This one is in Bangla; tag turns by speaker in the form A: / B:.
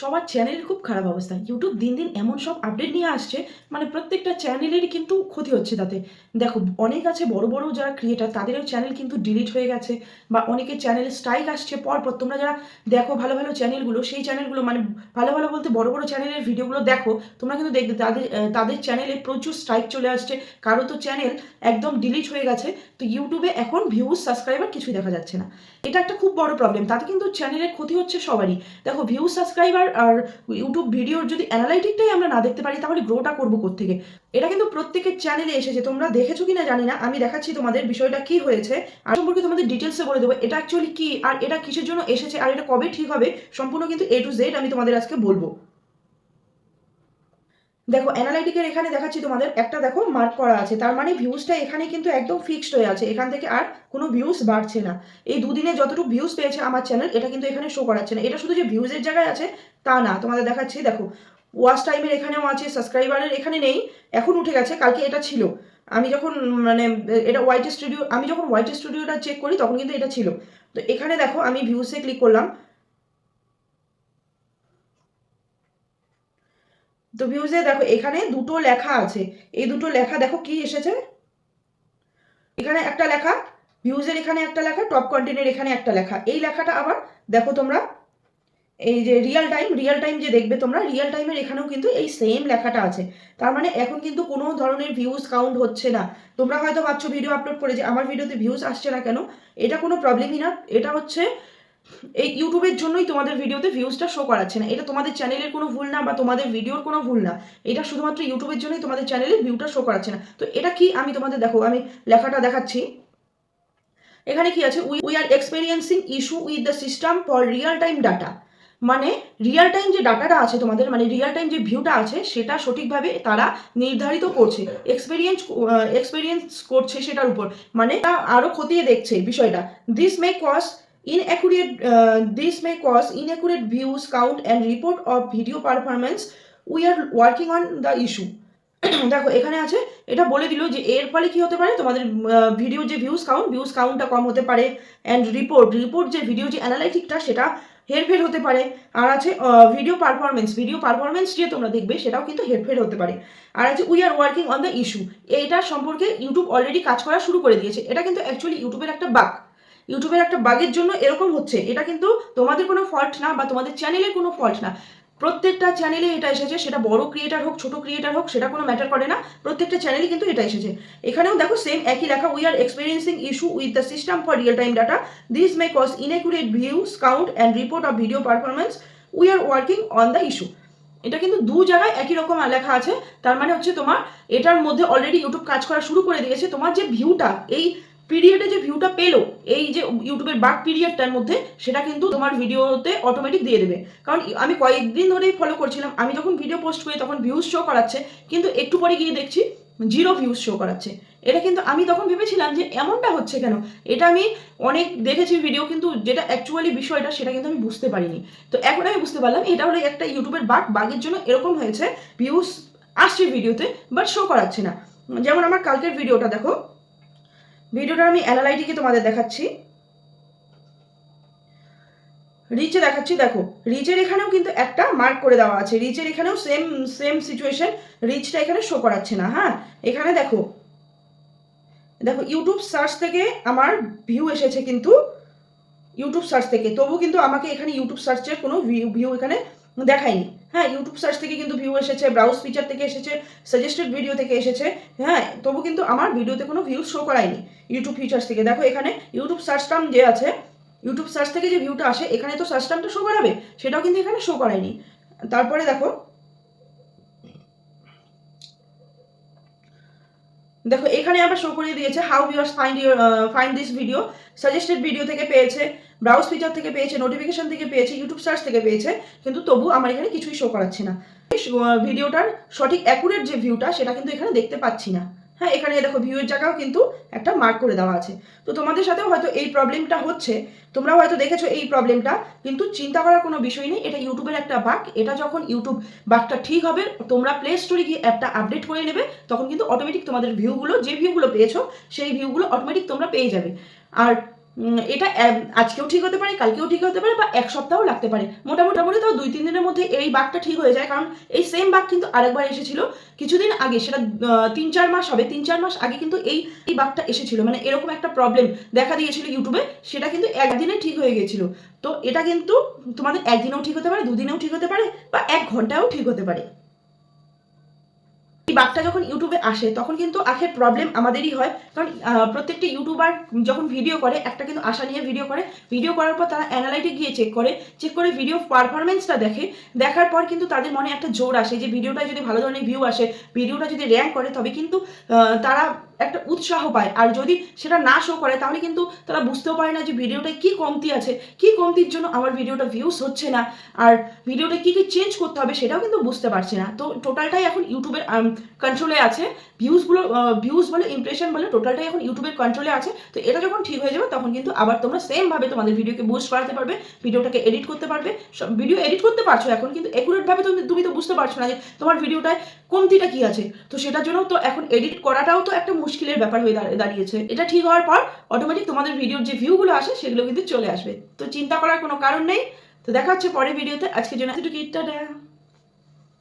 A: সবার চ্যানেলের খুব খারাপ অবস্থা। ইউটিউব দিন, দিন এমন সব আপডেট নিয়ে আসছে, মানে প্রত্যেকটা চ্যানেলেরই কিন্তু ক্ষতি হচ্ছে তাতে। দেখো অনেক আছে বড়, বড় যারা ক্রিয়েটার তাদেরও চ্যানেল কিন্তু ডিলিট হয়ে গেছে বা অনেকের চ্যানেলে স্ট্রাইক আসছে পরপর। তোমরা যারা দেখো ভালো, ভালো চ্যানেলগুলো, সেই চ্যানেলগুলো মানে ভালো, ভালো বলতে বড়, বড় চ্যানেলের ভিডিওগুলো দেখো, তোমরা কিন্তু দেখবে তাদের চ্যানেলে প্রচুর স্ট্রাইক চলে আসছে। কারো তো চ্যানেল একদম ডিলিট হয়ে গেছে। তো ইউটিউবে এখন ভিউজ, সাবস্ক্রাইবার কিছুই দেখা যাচ্ছে না। এটা একটা খুব বড় প্রবলেম। তাতে কিন্তু চ্যানেলের ক্ষতি হচ্ছে সবারই। দেখো ভিউজ, সাবস্ক্রাইবার আর ইউটিউব ভিডিওর যদি অ্যানালাইটিকটাই আমরা না দেখতে পারি তাহলে গ্রোটা করবো কোত্থেকে? এটা কিন্তু প্রত্যেকের চ্যানেলে এসেছে। তোমরা দেখেছো কিনা জানি না, আমি দেখাচ্ছি তোমাদের বিষয়টা কি হয়েছে আর সম্পর্কে তোমাদের ডিটেলসে বলে দেবো এটা অ্যাকচুয়ালি কি আর এটা কিসের জন্য এসেছে আর এটা কবে ঠিক হবে, সম্পূর্ণ কিন্তু A to Z আমি তোমাদের আজকে বলবো। দেখো অ্যানালাইটিকের এখানে দেখাচ্ছি তোমাদের, একটা দেখো মার্ক করা আছে, তার মানে ভিউজটা এখানে কিন্তু একদম ফিক্সড হয়ে আছে, এখান থেকে আর কোনো ভিউজ বাড়ছে না। এই দুদিনে যতটুকু ভিউজ পেয়েছে আমার চ্যানেল এটা কিন্তু এখানে শো করাচ্ছে না। এটা শুধু যে ভিউজের জায়গায় আছে তা না, তোমাদের দেখাচ্ছি। দেখো ওয়াচ টাইমের এখানেও আছে, সাবস্ক্রাইবারের এখানে নেই, এখন উঠে গেছে, কালকে এটা ছিল। আমি যখন মানে এটা ওয়াইটি স্টুডিও, আমি যখন ওয়াইটি স্টুডিওটা চেক করি তখন কিন্তু এটা ছিল। তো এখানে দেখো আমি ভিউসে ক্লিক করলাম, তো ভিউজে দেখো এখানে দুটো লেখা আছে। এই দুটো লেখা দেখো কি এসেছে, এখানে একটা লেখা, ভিউজের এখানে একটা লেখা, টপ কন্টেন্টের এখানে একটা লেখা। এই লেখাটা আবার দেখো তোমরা, এই যে রিয়েল টাইম যে দেখবে তোমরা, রিয়েল টাইমের এখানেও কিন্তু এই সেম লেখাটা আছে। তার মানে এখন কিন্তু কোনো ধরনের ভিউজ কাউন্ট হচ্ছে না। তোমরা হয়তো ভাবছো ভিডিও আপলোড করে যে আমার ভিডিওতে ভিউজ আসছে না কেন, এটা কোনো প্রবলেমই না। এটা হচ্ছে এই ইউটিউবের জন্যই তোমাদের ভিডিওতে ভিউজটা শো করাচ্ছে না। এটা তোমাদের চ্যানেলের কোনো ভুল না বা তোমাদের ভিডিওর কোনো ভুল না, এটা শুধুমাত্র ইউটিউবের জন্যই তোমাদের চ্যানেলে ভিউটা শো করাচ্ছে না। তো এটা কি আমি তোমাদের দেখো আমি লেখাটা দেখাচ্ছি। এখানে কি আছে, we are experiencing issue with the system for real time data. মানে রিয়েল টাইম যে ডাটাটা আছে তোমাদের, মানে রিয়েল টাইম যে ভিউটা আছে সেটা সঠিকভাবে তারা নির্ধারিত করছে, এক্সপেরিয়েন্স করছে সেটার উপর, মানে তা আরো খতিয়ে দেখছে বিষয়টা। This may cause inaccurate views count and report of video performance. We are working on the issue. দেখো এখানে আছে, এটা বলে দিল যে এর ফলে কি হতে পারে, তোমাদের ভিডিও যে ভিউজ কাউন্টটা কম হতে পারে, অ্যান্ড রিপোর্ট যে ভিডিও যে অ্যানালাইটিকটা সেটা হেরফের হতে পারে। আর আছে ভিডিও পারফরমেন্স যে তোমরা দেখবে সেটাও কিন্তু হেরফের হতে পারে। আর আছে we are working on the issue. এইটার সম্পর্কে ইউটিউব অলরেডি কাজ করা শুরু করে দিয়েছে। এটা কিন্তু অ্যাকচুয়ালি ইউটিউবের একটা বাগের জন্য এরকম হচ্ছে। এটা কিন্তু তোমাদের কোনো ফল্ট না বা তোমাদের চ্যানেলের কোনো ফল্ট না। প্রত্যেকটা চ্যানেলে এটা এসেছে, সেটা বড় ক্রিয়েটার হোক ছোট ক্রিয়েটার হোক সেটা কোনো ম্যাটার করে না, প্রত্যেকটা চ্যানেলে কিন্তু এটা এসেছে। এখানেও দেখো সেম একই লেখা, we are experiencing issue with the system for real time data. This may cause inaccurate views count and report of video performance. We are working on the issue. এটা কিন্তু দু জায়গায় একই রকম লেখা আছে। তার মানে হচ্ছে তোমার এটার মধ্যে অলরেডি ইউটিউব কাজ করা শুরু করে দিয়েছে। তোমার যে ভিউটা এই পিরিয়ডে যে ভিউটা পেলো, এই যে ইউটিউবের বাক পিরিয়ডটার মধ্যে, সেটা কিন্তু তোমার ভিডিওতে অটোমেটিক দিয়ে দেবে। কারণ আমি কয়েকদিন ধরেই ফলো করছিলাম, আমি যখন ভিডিও পোস্ট করি তখন ভিউজ শো করাচ্ছে, কিন্তু একটু পরে গিয়ে দেখছি 0 ভিউজ শো করাচ্ছে। এটা কিন্তু আমি তখন ভেবেছিলাম যে এমনটা হচ্ছে কেন। এটা আমি অনেক দেখেছি ভিডিও, কিন্তু যেটা অ্যাকচুয়ালি বিষয়টা সেটা কিন্তু আমি বুঝতে পারিনি। তো এখন আমি বুঝতে পারলাম এটা হলো একটা ইউটিউবের বাগের জন্য এরকম হয়েছে, ভিউজ আসছে ভিডিওতে বাট শো করাচ্ছে না। যেমন আমার কালকের ভিডিওটা দেখো, ভিডিওটা আমি অ্যানালাইটিকে তোমাদের দেখাচ্ছি, রিচে দেখাচ্ছি। দেখো রিচের এখানেও কিন্তু একটা মার্ক করে দেওয়া আছে, রিচের এখানেও সেম সিচুয়েশন, রিচটা এখানে শো করাচ্ছে না। হ্যাঁ এখানে দেখো ইউটিউব সার্চ থেকে আমার ভিউ এসেছে, কিন্তু ইউটিউব সার্চ থেকে তবু কিন্তু আমাকে এখানে ইউটিউব সার্চের কোনো ভিউ এখানে দেখায়নি। হ্যাঁ ইউটিউব সার্চ থেকে কিন্তু ভিউ এসেছে, ব্রাউজ ফিচার থেকে এসেছে, সাজেস্টেড ভিডিও থেকে এসেছে। হ্যাঁ তবু কিন্তু আমার ভিডিওতে কোনো ভিউ শো করায়নি ইউটিউব ফিচার্স থেকে। দেখো এখানে ইউটিউব সার্চ টার্ম যে আছে, ইউটিউব সার্চ থেকে যে ভিউটা আসে এখানে তো সার্চ টার্মটা শো করাবে, সেটাও কিন্তু এখানে শো করায়নি। তারপরে দেখো এখানে আবার শো করিয়ে দিয়েছে how viewers find this video. Suggested video থেকে পেয়েছে, ব্রাউজ ফিচার থেকে পেয়েছে, নোটিফিকেশন থেকে পেয়েছে, ইউটিউব সার্চ থেকে পেয়েছে, কিন্তু তবু আমার এখানে কিছুই শো করাচ্ছে না। ভিডিওটার সঠিক অ্যাকুরেট যে ভিউটা সেটা কিন্তু এখানে দেখতে পাচ্ছি না। হ্যাঁ এখানে দেখো ভিউয়ের জায়গাও কিন্তু একটা মার্ক করে দেওয়া আছে। তো তোমাদের সাথেও হয়তো এই প্রবলেমটা হচ্ছে, তোমরাও হয়তো দেখেছো এই প্রবলেমটা, কিন্তু চিন্তা করার কোনো বিষয় নেই, এটা ইউটিউবের একটা বাগ। এটা যখন ইউটিউব বাগটা ঠিক হবে, তোমরা প্লে স্টোরে গিয়ে অ্যাপটা আপডেট করে নেবে, তখন কিন্তু অটোমেটিক তোমাদের ভিউগুলো, যে ভিউগুলো পেয়েছো সেই ভিউগুলো অটোমেটিক তোমরা পেয়ে যাবে। আর এটা আজকেও ঠিক হতে পারে, কালকেও ঠিক হতে পারে, বা এক সপ্তাহও লাগতে পারে। মোটামুটি তাও 2-3 দিনের মধ্যে এই বাগটা ঠিক হয়ে যায়। কারণ এই সেম বাগ কিন্তু আরেকবার এসেছিল কিছুদিন আগে, সেটা 3-4 মাস হবে। 3-4 মাস আগে কিন্তু এই বাগটা এসেছিল, মানে এরকম একটা প্রবলেম দেখা দিয়েছিল ইউটিউবে, সেটা কিন্তু একদিনে ঠিক হয়ে গেছিল। তো এটা কিন্তু তোমাদের একদিনেও ঠিক হতে পারে, দুদিনেও ঠিক হতে পারে, বা 1 ঘন্টাও ঠিক হতে পারে। এই বাগটা যখন ইউটিউবে আসে তখন কিন্তু আখের প্রবলেম আমাদেরই হয়। কারণ প্রত্যেকটি ইউটিউবার যখন ভিডিও করে একটা কিন্তু আশা নিয়ে ভিডিও করে, ভিডিও করার পর তারা অ্যানালাইটে গিয়ে চেক করে ভিডিও পারফরমেন্সটা দেখে, দেখার পর কিন্তু তাদের মনে একটা জোর আসে যে ভিডিওটা যদি ভালো ধরনের ভিউ আসে, ভিডিওটা যদি র্যাঙ্ক করে, তবে কিন্তু তারা একটা উৎসাহ পায়। আর যদি সেটা না শো করে তাহলে কিন্তু তারা বুঝতেও পারে না যে ভিডিওটায় কী কমতি আছে, কী কমতির জন্য আমার ভিডিওটা ভিউস হচ্ছে না, আর ভিডিওটা কী কী চেঞ্জ করতে হবে সেটাও কিন্তু বুঝতে পারছে না। তো টোটালটাই এখন ইউটিউবের কন্ট্রোলে আছে। ভিউজ বলে, ইমপ্রেশন বলে, টোটালটাই এখন ইউটিউবের কন্ট্রোলে আছে। তো এটা যখন ঠিক হয়ে যাবে তখন কিন্তু আবার তোমরা সেমভাবে তোমাদের ভিডিওকে বুস্ট করাতে পারবে, ভিডিওটাকে এডিট করতে পারবে। ভিডিও এডিট করতে পারছো এখন, কিন্তু অ্যাকুরেটভাবে তুমি তো বুঝতে পারছো না যে তোমার ভিডিওটায় কমতিটা কী আছে। তো সেটার জন্য তো এখন এডিট করাটাও তো একটা মুশকিলের ব্যাপার হয়ে দাঁড়িয়েছে। এটা ঠিক হওয়ার পর অটোমেটিক তোমাদের ভিডিওর যে ভিউগুলো আসে সেগুলো কিন্তু চলে আসবে। তো চিন্তা করার কোনো কারণ নেই। তো দেখা হচ্ছে পরের ভিডিওতে। আজকের জন্য এতটুকু। টাটা।